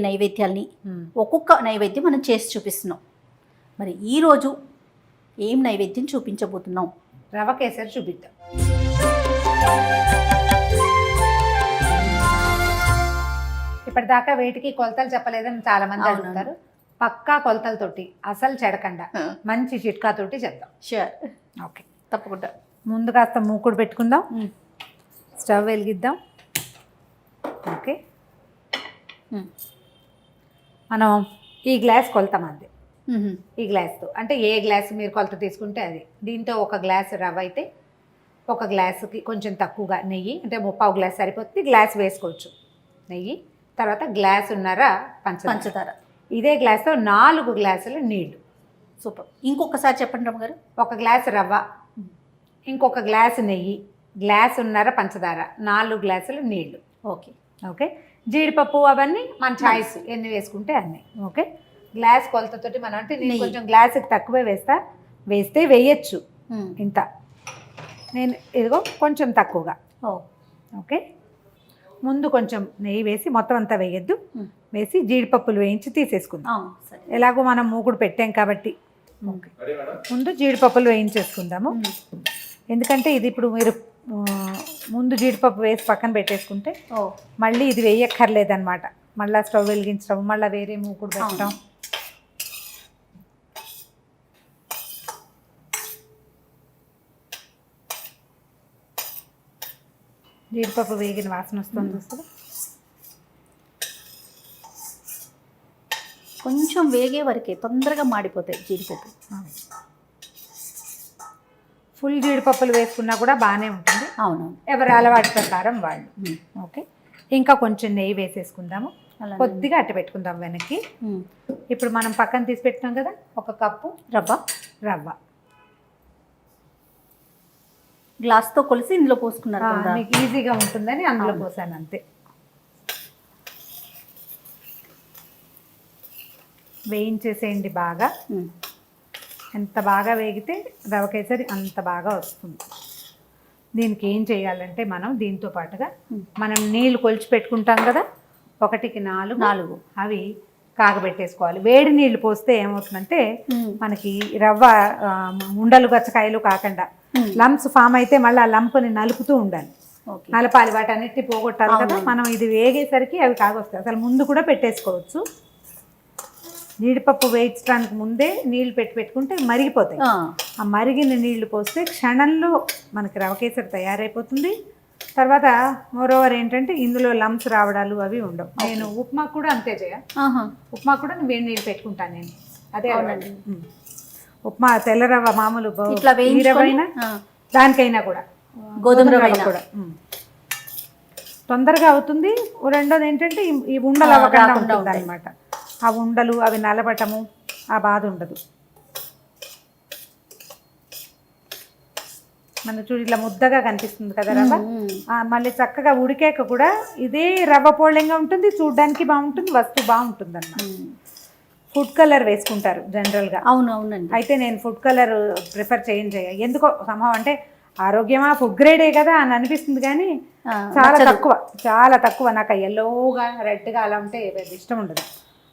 నైవేద్యాల్ని ఒక్కొక్క నైవేద్యం మనం చేసి చూపిస్తున్నాం. మరి ఈరోజు ఏం నైవేద్యం చూపించబోతున్నాం? రవ కేసరి చూపిద్దాం. ఇప్పటిదాకా వేటికి కొలతలు చెప్పలేదని చాలా మంది అడుగుతారు. పక్కా కొలతలతోటి అసలు చెడకుండా మంచి చిట్కాతోటి చెప్తాం. షూర్, ఓకే, తప్పకుండా. ముందు కాస్త మూకుడు పెట్టుకుందాం, స్టవ్ వెలిగిద్దాం. ఓకే, మనం ఈ గ్లాస్ కొలతాం అంతే. ఈ గ్లాస్తో అంటే ఏ గ్లాస్ మీరు కొలత తీసుకుంటే అది. దీంతో ఒక గ్లాస్ రవ్వ అయితే ఒక గ్లాసుకి కొంచెం తక్కువగా నెయ్యి, అంటే 1/4 గ్లాస్ సరిపోతుంది. గ్లాస్ వేసుకోవచ్చు నెయ్యి. తర్వాత గ్లాసున్నర పంచదార. ఇదే గ్లాస్తో 4 గ్లాసులు నీళ్లు. సూపర్. ఇంకొకసారి చెప్పండి రమ్మ గారు. ఒక గ్లాసు రవ్వ, ఇంకొక గ్లాసు నెయ్యి, గ్లాసున్నర పంచదార, 4 గ్లాసులు నీళ్లు. ఓకే ఓకే, జీడిపప్పు అవన్నీ మన చాయిస్, ఎన్ని వేసుకుంటే అన్నీ. ఓకే, గ్లాస్ కొలతతోటి మనం అంటే నేను కొంచెం గ్లాసుకి తక్కువే వేస్తే వేయచ్చు. ఇంత నేను ఇదిగో కొంచెం తక్కువగా. ఓకే, ముందు కొంచెం నెయ్యి వేసి మొత్తం అంతా వేయద్దు, వేసి జీడిపప్పులు వేయించి తీసేసుకుందాం. ఎలాగో మనం మూకుడు పెట్టాం కాబట్టి ఓకే, ముందు జీడిపప్పులు వేయించేసుకుందాము. ఎందుకంటే ఇది ఇప్పుడు మీరు ముందు జీడిపప్పు వేసి పక్కన పెట్టేసుకుంటే మళ్ళీ ఇది వేయక్కర్లేదన్నమాట. మళ్ళీ స్టవ్ వెలిగించడం, మళ్ళీ వేరే మూకుడు పెట్టడం. జీడిపప్పు వేగిన వాసన వస్తుంది చూస్తుంది. కొంచెం వేగే వరకే, తొందరగా మాడిపోతాయి జీడిపప్పు. ఫుల్ జీడిపప్పులు వేసుకున్నా కూడా బాగానే ఉంటుంది. అవును, ఎవరి అలవాటు ప్రకారం వాళ్ళు. ఓకే, ఇంకా కొంచెం నెయ్యి వేసేసుకుందాము. కొద్దిగా అట్ట పెట్టుకుందాం వెనక్కి. ఇప్పుడు మనం పక్కన తీసి పెట్టినాం కదా 1 కప్పు రవ్వ గ్లాస్తో కొలిసి ఇందులో పోసుకున్నారు. మీకు ఈజీగా ఉంటుందని అందులో పోసాను అంతే. వేయించేసేయండి బాగా. ఎంత బాగా వేగితే రవ కేసరి అంత బాగా వస్తుంది. దీనికి ఏం చేయాలంటే మనం దీంతో పాటుగా మనం నీళ్లు కొలిచి పెట్టుకుంటాం కదా, 1కి 4 అవి కాగబెట్టేసుకోవాలి. వేడి నీళ్లు పోస్తే ఏమవుతుందంటే మనకి రవ్వ ఉండలు గచ్చకాయలు కాకుండా లంప్స్ ఫామ్ అయితే మళ్ళీ ఆ లంప్ని నలుపుతూ ఉండాలి, నలపాలి, వాటన్నిటిని పోగొట్టాలి కదా. మనం ఇది వేగేసరికి అవి కాగొస్తాయి. అసలు ముందు కూడా పెట్టేసుకోవచ్చు. జీడిపప్పు వేయించడానికి ముందే నీళ్లు పెట్టుకుంటే మరిగిపోతాయి. ఆ మరిగిన నీళ్లు పోస్తే క్షణంలో మనకి రవ కేసరి తయారైపోతుంది. తర్వాత మోరోవర్ ఏంటంటే ఇందులో లంప్స్ రావడాలు అవి ఉండవు. నేను ఉప్మా కూడా అంతే ఉప్మా కూడా వేడి నీళ్ళు పెట్టుకుంటాను నేను. అదే ఉప్మా తెల్ల రవ్వ మామూలు రవ్వైనా దానికైనా కూడా గోధుమ రవ్వ కూడా తొందరగా అవుతుంది. రెండోది ఏంటంటే ఈ ఉండలు అవ్వకుండా ఉంటుంది అనమాట. ఆ ఉండలు అవి నలబటము ఆ బాధ ఉండదు. మన చూడు ఇట్లా ముద్దగా కనిపిస్తుంది కదా రవ్వ. మళ్ళీ చక్కగా ఉడికాక కూడా ఇదే రవ్వ పోళంగా ఉంటుంది, చూడడానికి బాగుంటుంది, వస్తువు బాగుంటుంది అన్నమాట. ఫుడ్ కలర్ వేసుకుంటారు జనరల్గా. అవునండి. అయితే నేను ఫుడ్ కలర్ ప్రిఫర్ ఎందుకో సంభవం అంటే ఆరోగ్యమా ఫుడ్ గ్రేడే కదా అని అనిపిస్తుంది, కానీ చాలా తక్కువ. నాకు ఎల్లోగా రెడ్గా అలా ఉంటే ఇష్టం ఉండదు.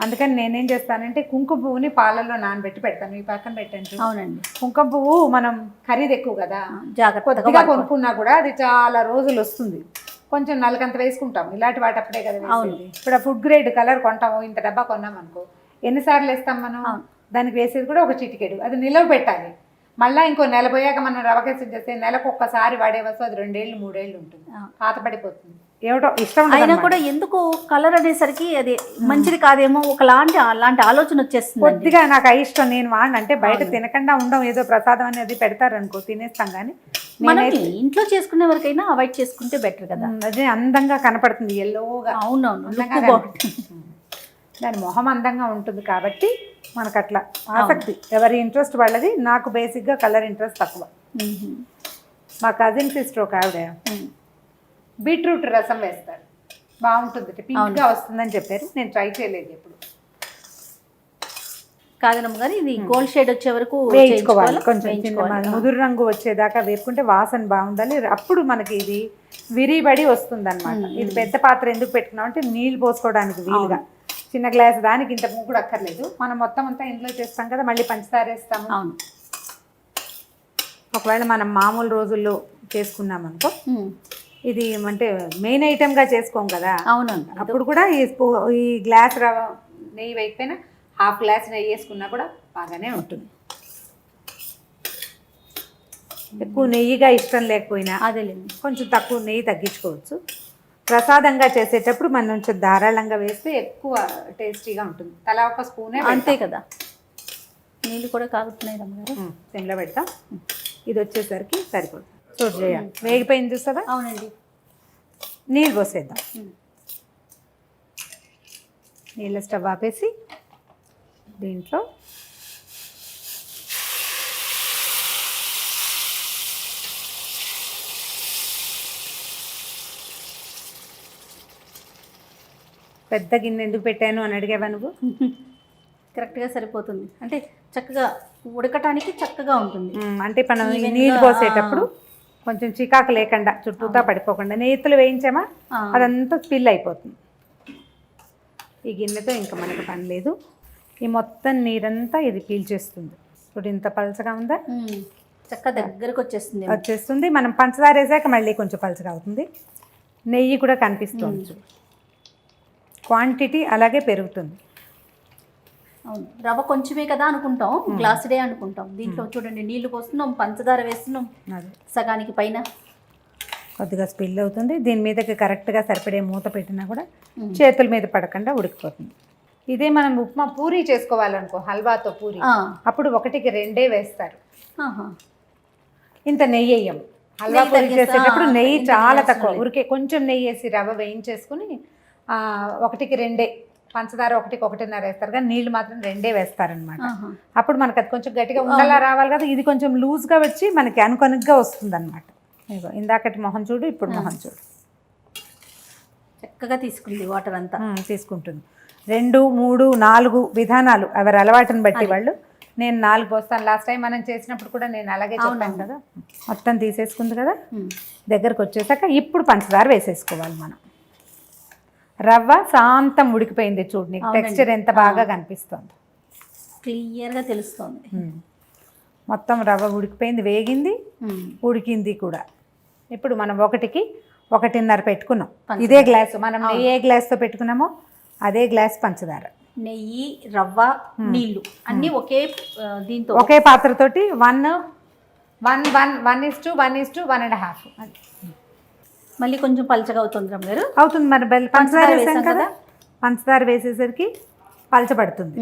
అందుకని నేనేం చేస్తానంటే కుంకుమ పువ్వుని పాలల్లో నానబెట్టి పెడతాను. ఈ పక్కన పెట్టండి. అవునండి, కుంకుమ పువ్వు మనం ఖరీదు ఎక్కువ కదా, జాగ్రత్తగా కొనుక్కున్నా కూడా అది చాలా రోజులు వస్తుంది. కొంచెం నలకంత వేసుకుంటాం, ఇలాంటి వాటి అప్పుడే కదా వేసేది. ఇప్పుడు ఫుడ్ గ్రేడ్ కలర్ కొంటాము, ఇంత డబ్బా కొన్నాం అనుకో, ఎన్నిసార్లు వేస్తాం మనం? దానికి వేసేది కూడా ఒక చిటికెడు. అది నిలవ పెట్టాలి. మళ్ళీ ఇంకో నెల పోయాక మనం రవ కేసరి చేస్తే నెలకు ఒక్కసారి వాడే వస్తువు అది 2 ఏళ్ళు 3 ఏళ్ళు ఉంటుంది, పాత పడిపోతుంది. ఏమిటో ఇష్టం అయినా కూడా ఎందుకు కలర్ అనేసరికి అది మంచిది కాదేమో అలాంటి ఆలోచన వచ్చేస్తుంది. కొద్దిగా నాకు ఇష్టం, నేను అంటే బయట తినకుండా ఉండం, ఏదో ప్రసాదం అనేది పెడతారు అనుకో తినేస్తాం, కానీ మనం ఇంట్లో చేసుకునే వరకైనా అవాయిడ్ చేసుకుంటే బెటర్ కదా. అదే అందంగా కనపడుతుంది ఎల్లోగా. అవునవును, దాని మొహం అందంగా ఉంటుంది కాబట్టి మనకు అట్లా ఆసక్తి, ఎవరి ఇంట్రెస్ట్ వాళ్ళది. నాకు బేసిక్గా కలర్ ఇంట్రెస్ట్ తక్కువ. మా కజిన్ సిస్టర్ ఒక ఆవిడ బీట్రూట్ రసం వేస్తారు, బాగుంటుంది, పింక్గా వస్తుందని చెప్పారు. నేను ట్రై చేయలేదు ఎప్పుడు. కాదనమ్మ గారు, ఇది గోల్డ్ షేడ్ వచ్చే వరకు వేయించుకోవాలి. కొంచెం ముదురు రంగు వచ్చేదాకా వేపుకుంటే వాసన బాగుండాలి. అప్పుడు మనకి ఇది విరిబడి వస్తుంది అనమాట. ఇది పెద్ద పాత్ర ఎందుకు పెట్టుకున్నాం అంటే నీళ్ళు పోసుకోవడానికి వీలుగా. చిన్న గ్లాస్ దానికి ఇంత మూకుడు అక్కర్లేదు. మనం మొత్తం అంతా ఇంట్లో చేస్తాం కదా, మళ్ళీ పంచదార వేస్తాము. అవును. ఒకవేళ మనం మామూలు రోజుల్లో చేసుకున్నామనుకో, ఇది అంటే మెయిన్ ఐటెంగా చేసుకోం కదా. అవునండి. అప్పుడు కూడా ఈ గ్లాస్ రవ్వ నెయ్యి వేయకపోయినా హాఫ్ గ్లాస్ నెయ్యి వేసుకున్నా కూడా బాగానే ఉంటుంది. ఎక్కువ నెయ్యిగా ఇష్టం లేకపోయినా అదేలేండి, కొంచెం తక్కువ నెయ్యి తగ్గించుకోవచ్చు. ప్రసాదంగా చేసేటప్పుడు మనం కొంచెం ధారాళంగా వేస్తే ఎక్కువ టేస్టీగా ఉంటుంది. తలా ఒక స్పూనే అంతే కదా. నీళ్ళు కూడా కాగుతున్నాయి రమ్మగారు. సిమ్లో పెడతాం. ఇది వచ్చేసరికి సరిపోతుంది. చూడు చేయాలి, వేగిపోయింది చూస్తావా? అవునండి. నీళ్ళు పోసేద్దాం. నీళ్ళ స్టవ్ ఆపేసి దీంట్లో పెద్ద గిన్నె ఎందుకు పెట్టాను అని అడిగావా నువ్వు? కరెక్ట్గా సరిపోతుంది, అంటే చక్కగా ఉడకటానికి చక్కగా ఉంటుంది. అంటే మనం నీళ్ళు పోసేటప్పుడు కొంచెం చికాకు లేకుండా చుట్టూతా పడిపోకుండా నేతులు వేయించామా అదంతా స్పిల్ అయిపోతుంది. ఈ గిన్నెతో ఇంకా మనకు పని లేదు. ఈ మొత్తం నీరంతా ఇది పీల్చేస్తుంది. ఇప్పుడు ఇంత పలచగా ఉందా, చక్కగా దగ్గరకు వచ్చేస్తుంది. మనం పంచదార వేసాక మళ్ళీ కొంచెం పలచగా అవుతుంది. నెయ్యి కూడా కనిపిస్తుంది. క్వాంటిటీ అలాగే పెరుగుతుంది. అవును, రవ్వ కొంచెమే కదా అనుకుంటాం, గ్లాసుడే అనుకుంటాం. దీంట్లో చూడండి నీళ్లు పోస్తున్నాం, పంచదార వేస్తున్నాం, సగానికి పైన. కొద్దిగా స్పిల్ అవుతుంది. దీని మీదకి కరెక్ట్గా సరిపడే మూత పెట్టినా కూడా చేతుల మీద పడకుండా ఉడికిపోతుంది. ఇదే మనం ఉప్మా పూరీ చేసుకోవాలనుకో, హల్వాతో పూరీ, అప్పుడు 1కి 2 వేస్తారు. ఇంత నెయ్యి వేయం. హల్వా పూరీ చేసేటప్పుడు నెయ్యి చాలా తక్కువ, ఉరికే కొంచెం నెయ్యి వేసి రవ్వ వేయించేసుకుని 1కి 2 పంచదార 1కి 1.5 వేస్తారు, కానీ నీళ్ళు మాత్రం 2 వేస్తారనమాట. అప్పుడు మనకు అది కొంచెం గట్టిగా ఉండలా రావాలి కదా. ఇది కొంచెం లూజ్గా వచ్చి మనకి అనుకొనుగ్గా వస్తుంది అనమాట. ఇందాకటి మొహం చూడు, ఇప్పుడు మొహం చూడు, చక్కగా తీసుకుంది వాటర్ అంతా. తీసుకుంటుంది. 2, 3, 4 విధానాలు ఎవరి అలవాటుని బట్టి వాళ్ళు. నేను 4 పోస్తాను. లాస్ట్ టైం మనం చేసినప్పుడు కూడా నేను అలాగే చెప్పాను కదా. మొత్తం తీసేసుకుంది కదా. దగ్గరకు వచ్చేసాక ఇప్పుడు పంచదార వేసేసుకోవాలి మనం. రవ్వ శాంతం ఉడికిపోయింది చూడు, నీకు టెక్స్చర్ ఎంత బాగా కనిపిస్తుంది, క్లియర్గా తెలుస్తుంది. మొత్తం రవ్వ ఉడికిపోయింది, వేగింది, ఉడికింది కూడా. ఇప్పుడు మనం 1కి 1.5 పెట్టుకున్నాం. ఇదే గ్లాసు మనం ఏ గ్లాస్తో పెట్టుకున్నామో అదే గ్లాస్ పంచదార. నెయ్యి, రవ్వ, నీళ్ళు అన్నీ ఒకే దీంతో ఒకే పాత్రతోటి 1:1:1:1.5. మళ్ళీ కొంచెం పలచగా అవుతుంది రమ్మగారు. అవుతుంది, మరి పంచదార వేసాం కదా. పంచదార వేసేసరికి పలచబడుతుంది,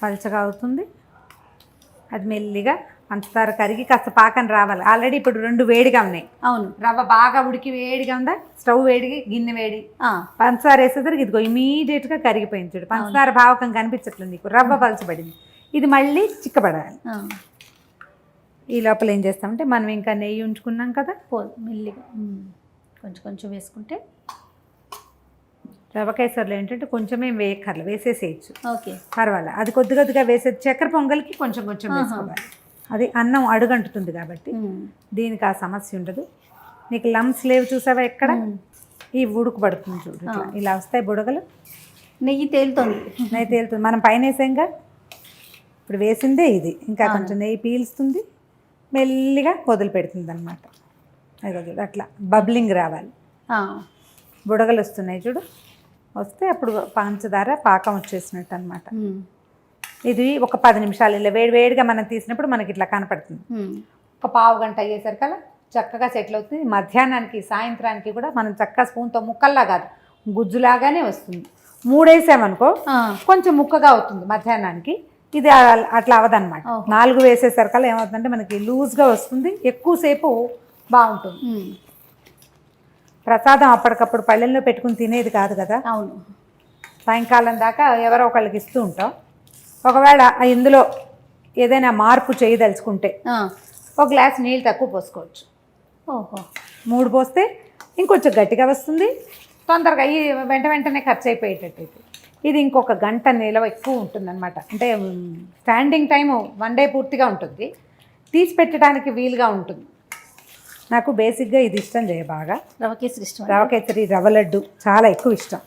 పలచగా అవుతుంది. అది మెల్లిగా పంచదార కరిగి కాస్త పాకం రావాలి. ఆల్రెడీ ఇప్పుడు 2 వేడిగా ఉన్నాయి. అవును, రవ్వ బాగా ఉడికి వేడిగా ఉందా, స్టవ్ వేడికి గిన్నె వేడి. పంచదార వేసేసరికి ఇదిగో ఇమీడియట్గా కరిగిపోయింది చూడు. పంచదార భావకం కనిపించట్లేదు నీకు, రవ్వ పలచబడింది. ఇది మళ్ళీ చిక్కబడాలి. ఈ లోపల ఏం చేస్తామంటే మనం ఇంకా నెయ్యి ఉంచుకున్నాం కదా, మెల్లిగా కొంచెం కొంచెం వేసుకుంటే. రవ్వ కేసరిలో ఏంటంటే కొంచెమే వేయక్కర్లు, వేసేసేయచ్చు, ఓకే పర్వాలేదు. అది కొద్దిగా వేసేది. చక్కెర పొంగల్కి కొంచెం వేసుకోవాలి. అది అన్నం అడుగంటుతుంది కాబట్టి దీనికి ఆ సమస్య ఉండదు. నీకు లమ్స్ లేవు చూసావా ఎక్కడ, ఈ ఉడుకు పడుతుంది చూడు, ఇలా వస్తాయి బుడగలు. నెయ్యి తేలుతుంది. మనం పైన వేసాంగా, ఇప్పుడు వేసిందే ఇది. ఇంకా కొంచెం నెయ్యి పీల్స్తుంది, మెల్లిగా వదిలి పెడుతుంది అనమాట. చూడు అట్లా బబ్లింగ్ రావాలి, బుడగలు వస్తున్నాయి చూడు. వస్తే అప్పుడు పంచదార పాకం వచ్చేసినట్టు అనమాట. ఇది ఒక 10 నిమిషాలు ఇలా వేడిగా మనం తీసినప్పుడు మనకి ఇట్లా కనపడుతుంది. ఒక పావు గంట అయ్యేసరికల్లా చక్కగా సెటిల్ అవుతుంది. మధ్యాహ్నానికి సాయంత్రానికి కూడా మనం చక్కగా స్పూన్తో ముక్కల్లా కాదు, గుజ్జులాగానే వస్తుంది. 3 వేసామనుకో కొంచెం ముక్కగా అవుతుంది మధ్యాహ్నానికి. ఇది అట్లా అవదన్నమాట. 4 వేసేసరికల్లా ఏమవుతుందంటే మనకి లూజ్గా వస్తుంది, ఎక్కువసేపు బాగుంటుంది. ప్రసాదం అప్పటికప్పుడు పళ్ళెల్లో పెట్టుకుని తినేది కాదు కదా. అవును, సాయంకాలం దాకా ఎవరో ఒకళ్ళకి ఇస్తూ ఉంటాం. ఒకవేళ ఇందులో ఏదైనా మార్పు చేయదలుచుకుంటే 1 గ్లాస్ నీళ్ళు తక్కువ పోసుకోవచ్చు. 3 పోస్తే ఇంకొంచెం గట్టిగా వస్తుంది, తొందరగా ఈ వెంటనే ఖర్చు అయిపోయేటట్టయితే. ఇది ఇంకొక గంట నిలవ ఎక్కువ ఉంటుందన్నమాట. అంటే స్టాండింగ్ టైము 1 డే పూర్తిగా ఉంటుంది, తీసి పెట్టడానికి వీలుగా ఉంటుంది. నాకు బేసిక్గా ఇది ఇష్టం బాగా. రవ్వ కేసరి ఇష్టం. రవ్వ కేసరి, రవ్వ లడ్డు చాలా ఎక్కువ ఇష్టం.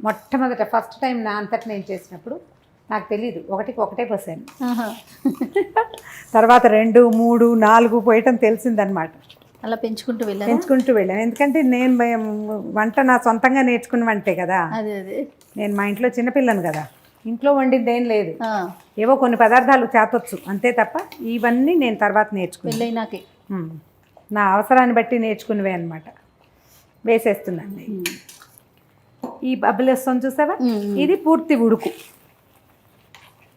మొట్టమొదట ఫస్ట్ టైం నా అంతటి నేను చేసినప్పుడు నాకు తెలియదు, ఒకటే పోసాను. ఆహా. తర్వాత 2, 3, 4 పోయటం తెలిసిందనమాట. అలా పెంచుకుంటూ వెళ్ళాను. వెళ్ళాను. ఎందుకంటే నేను వంట నా సొంతంగా నేర్చుకున్న వంటే కదా. అదే నేను మా ఇంట్లో చిన్నపిల్లను కదా, ఇంట్లో వండింది ఏం లేదు. ఆ. ఏవో కొన్ని పదార్థాలు చేతొచ్చు అంతే తప్ప ఇవన్నీ నేను తర్వాత నేర్చుకున్నాను. పెళ్ళైనాకే నా అవసరాన్ని బట్టి నేర్చుకునేవే అనమాట. వేసేస్తున్నాను. ఈ బబ్బులు వస్తుంది చూసావా, ఇది పూర్తి ఉడుకు.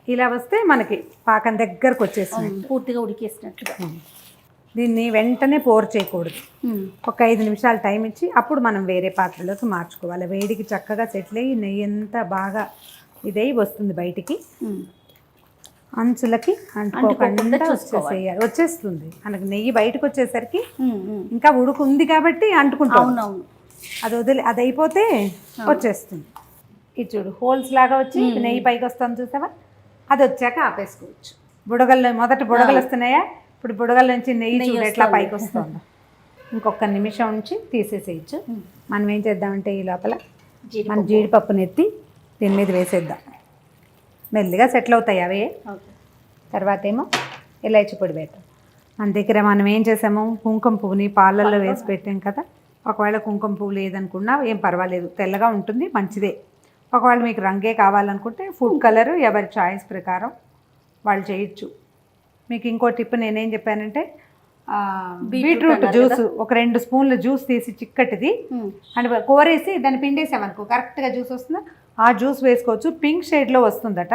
ఇలా వస్తే మనకి పాకం దగ్గరకు వచ్చేసింది, పూర్తిగా ఉడికేసినట్లుగా. దీన్ని వెంటనే పోర్ చేయకూడదు. ఒక 5 నిమిషాలు టైం ఇచ్చి అప్పుడు మనం వేరే పాత్రలోకి మార్చుకోవాలి. వేడికి చక్కగా సెటిల్ అయ్యి నెయ్యి అంతా బాగా ఇదై వస్తుంది బయటికి. అంచులకి అంటుకోకుండా వచ్చేస్తుంది. మనకు నెయ్యి బయటకు వచ్చేసరికి ఇంకా ఉడుకు ఉంది కాబట్టి అంటుకుంటాం. అది అయిపోతే వచ్చేస్తుంది. ఇది చూడు, హోల్స్ లాగా వచ్చి నెయ్యి పైకి వస్తుంది చూసావా, అది వచ్చాక ఆపేసుకోవచ్చు. బుడగల్లో మొదట బుడగలు వస్తున్నాయా, ఇప్పుడు బుడగల నుంచి నెయ్యి చూడు ఎట్లా పైకి వస్తుంది. ఇంకొక నిమిషం ఉంచి తీసేసేయచ్చు. మనం ఏం చేద్దామంటే ఈ లోపల మన జీడిపప్పుని ఎత్తి దీని మీద వేసేద్దాం. మెల్లిగా సెటిల్ అవుతాయి అవే. తర్వాత ఏమో ఇలాచి పొడి పెట్టాం. మన దగ్గర మనం ఏం చేసాము, కుంకుమ పువ్వుని పాలల్లో వేసి పెట్టాం కదా. ఒకవేళ కుంకుమ పువ్వు లేదనుకున్నా ఏం పర్వాలేదు, తెల్లగా ఉంటుంది, మంచిదే. ఒకవేళ మీకు రంగే కావాలనుకుంటే ఫుడ్ కలర్ ఎవరి చాయిస్ ప్రకారం వాళ్ళు చేయొచ్చు. మీకు ఇంకో టిప్ నేనేం చెప్పానంటే, బీట్రూట్ జ్యూస్ ఒక 2 స్పూన్ల జ్యూస్ తీసి చిక్కటిది అని కోరేసి దాన్ని పిండేసామనుకో కరెక్ట్గా జ్యూస్ వస్తుందా, ఆ జ్యూస్ వేసుకోవచ్చు. పింక్ షేడ్లో వస్తుందట,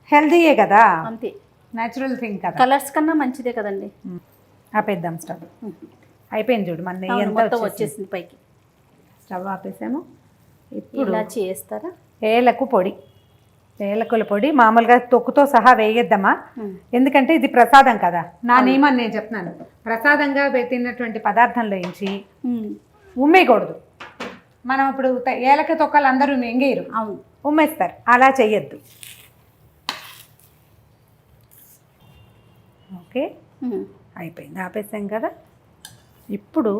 హెల్దీయే కదా, అంతే, న్యాచురల్ థింగ్ కదా, కలర్స్ కన్నా మంచిదే కదండి. ఆపేద్దాం స్టవ్. అయిపోయింది చూడు, మన నెయ్యి అంతా వచ్చేసింది పైకి. స్టవ్ ఆపేసాము. ఇప్పుడు ఇలా చేస్తారా, ఏలకుల పొడి మామూలుగా తొక్కుతో సహా వేయొద్దమ్మా, ఎందుకంటే ఇది ప్రసాదం కదా. నా నియమాన్ని నేను చెప్తున్నాను, ప్రసాదంగా తిన్నటువంటి పదార్థంలో నుంచి ఉమ్మేయకూడదు. మనం ఇప్పుడు ఏలక తొక్కలు అందరూ ఎంగేయరు, ఉమ్మేస్తారు, అలా చెయ్యొద్దు. ఓకే, అయిపోయింది, ఆపేసాం కదా. ఇప్పుడు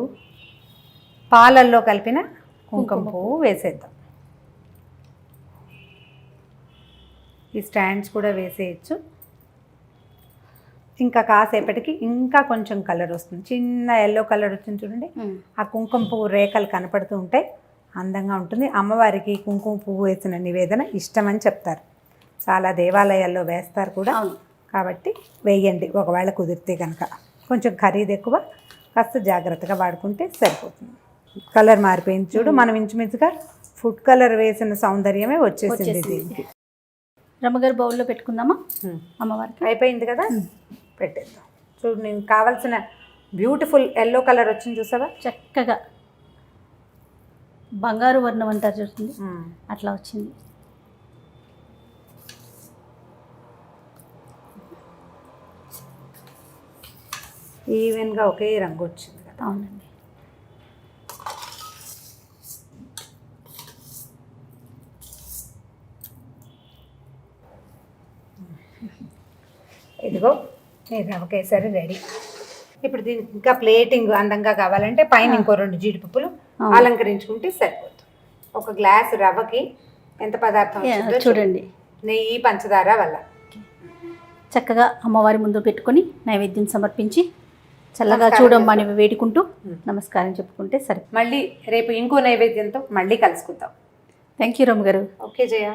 పాలల్లో కలిపిన కుంకుమ పువ్వు వేసేద్దాం. ఈ స్టాండ్స్ కూడా వేసేయచ్చు. ఇంకా కాసేపటికి ఇంకా కొంచెం కలర్ వస్తుంది, చిన్న ఎల్లో కలర్ వచ్చింది చూడండి. ఆ కుంకుమ పువ్వు రేఖలు కనపడుతూ ఉంటే అందంగా ఉంటుంది. అమ్మవారికి కుంకుమ పువ్వు వేసిన నివేదన ఇష్టమని చెప్తారు, చాలా దేవాలయాల్లో వేస్తారు కూడా. కాబట్టి వేయండి ఒకవేళ కుదిరితే కనుక. కొంచెం ఖరీదు ఎక్కువ, కాస్త జాగ్రత్తగా వాడుకుంటే సరిపోతుంది. కలర్ మారిపోయింది చూడు, మనం ఇంచుమించుగా ఫుడ్ కలర్ వేసిన సౌందర్యమే వచ్చేసింది దీనికి. రమ్మగారు బౌల్లో పెట్టుకుందామా అమ్మవారికి? అయిపోయింది కదా, పెట్టేద్దాం. చూడు, నేను కావాల్సిన బ్యూటిఫుల్ ఎల్లో కలర్ వచ్చింది చూసావా, చక్కగా బంగారు వర్ణం అంటారు చూస్తుంది, అట్లా వచ్చింది. ఈవెన్గా ఒకే రంగు వచ్చింది కదా. అవునండి. ఇదిగో ఈ రవ్వ కేసరి రెడీ. ఇప్పుడు దీనికి ఇంకా ప్లేటింగ్ అందంగా కావాలంటే పైన ఇంకో 2 జీడిపప్పులు అలంకరించుకుంటే సరిపోతుంది. ఒక గ్లాసు రవ్వకి ఎంత పదార్థం చూడండి, నెయ్యి, పంచదార వల్ల. చక్కగా అమ్మవారి ముందు పెట్టుకొని నైవేద్యం సమర్పించి చల్లగా చూడమ్మని వేడుకుంటూ నమస్కారం చెప్పుకుంటే సరే. మళ్ళీ రేపు ఇంకో నైవేద్యంతో మళ్ళీ కలుసుకుందాం. థ్యాంక్ యూ రమ్మ గారు. ఓకే జయ.